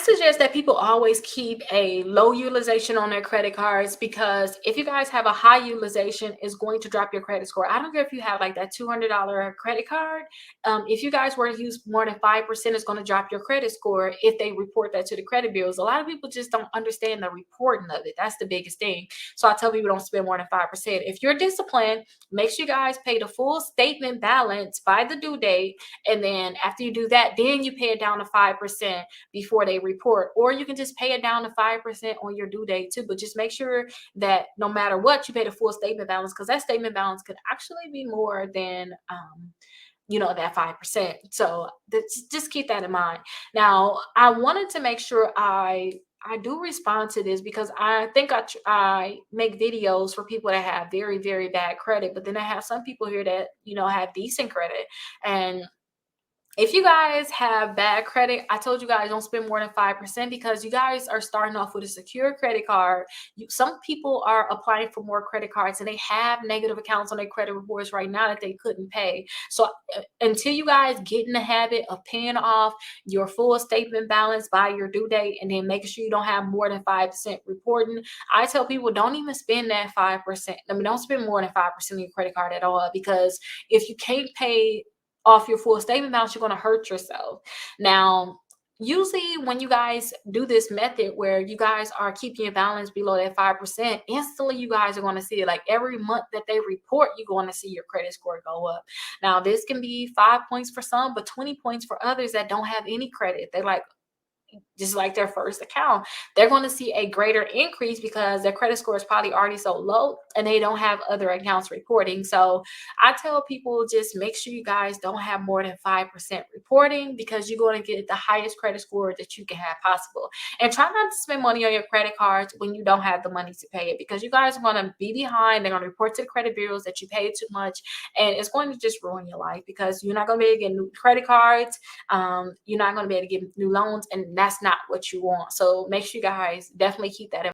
suggest that people always keep a low utilization on their credit cards, because if you guys have a high utilization, it's going to drop your credit score. I don't care if you have like that $200 credit card. If you guys were to use more than 5%, it's going to drop your credit score if they report that to the credit bureaus. A lot of people just don't understand the reporting of it. That's the biggest thing. So I tell people don't spend more than 5%. If you're disciplined, make sure you guys pay the full statement balance by the due date. And then after you do that, then you pay it down to 5% before they report, or you can just pay it down to 5% on your due date too. But just make sure that no matter what, you pay the full statement balance, because that statement balance could actually be more than that 5%. So just keep that in mind. Now, I wanted to make sure I do respond to this, because I think I make videos for people that have very, very bad credit, but then I have some people here that have decent credit. And if you guys have bad credit, I told you guys don't spend more than 5%, because you guys are starting off with a secure credit card. Some people are applying for more credit cards and they have negative accounts on their credit reports right now that they couldn't pay. So until you guys get in the habit of paying off your full statement balance by your due date, and then making sure you don't have more than 5% reporting, I tell people don't even spend that 5%. I mean, don't spend more than 5% of your credit card at all, because if you can't pay off your full statement balance, you're going to hurt yourself. Now, usually when you guys do this method where you guys are keeping your balance below that 5%, instantly you guys are going to see it. Like every month that they report, you're going to see your credit score go up. Now, this can be 5 points for some, but 20 points for others that don't have any credit. They like just like their first account, they're going to see a greater increase because their credit score is probably already so low and they don't have other accounts reporting. So I tell people just make sure you guys don't have more than 5% reporting, because you're going to get the highest credit score that you can have possible. And try not to spend money on your credit cards when you don't have the money to pay it, because you guys are going to be behind. They're going to report to the credit bureaus that you paid too much, and it's going to just ruin your life, because you're not going to be able to get new credit cards. You're not going to be able to get new loans, and that's not what you want. So make sure you guys definitely keep that in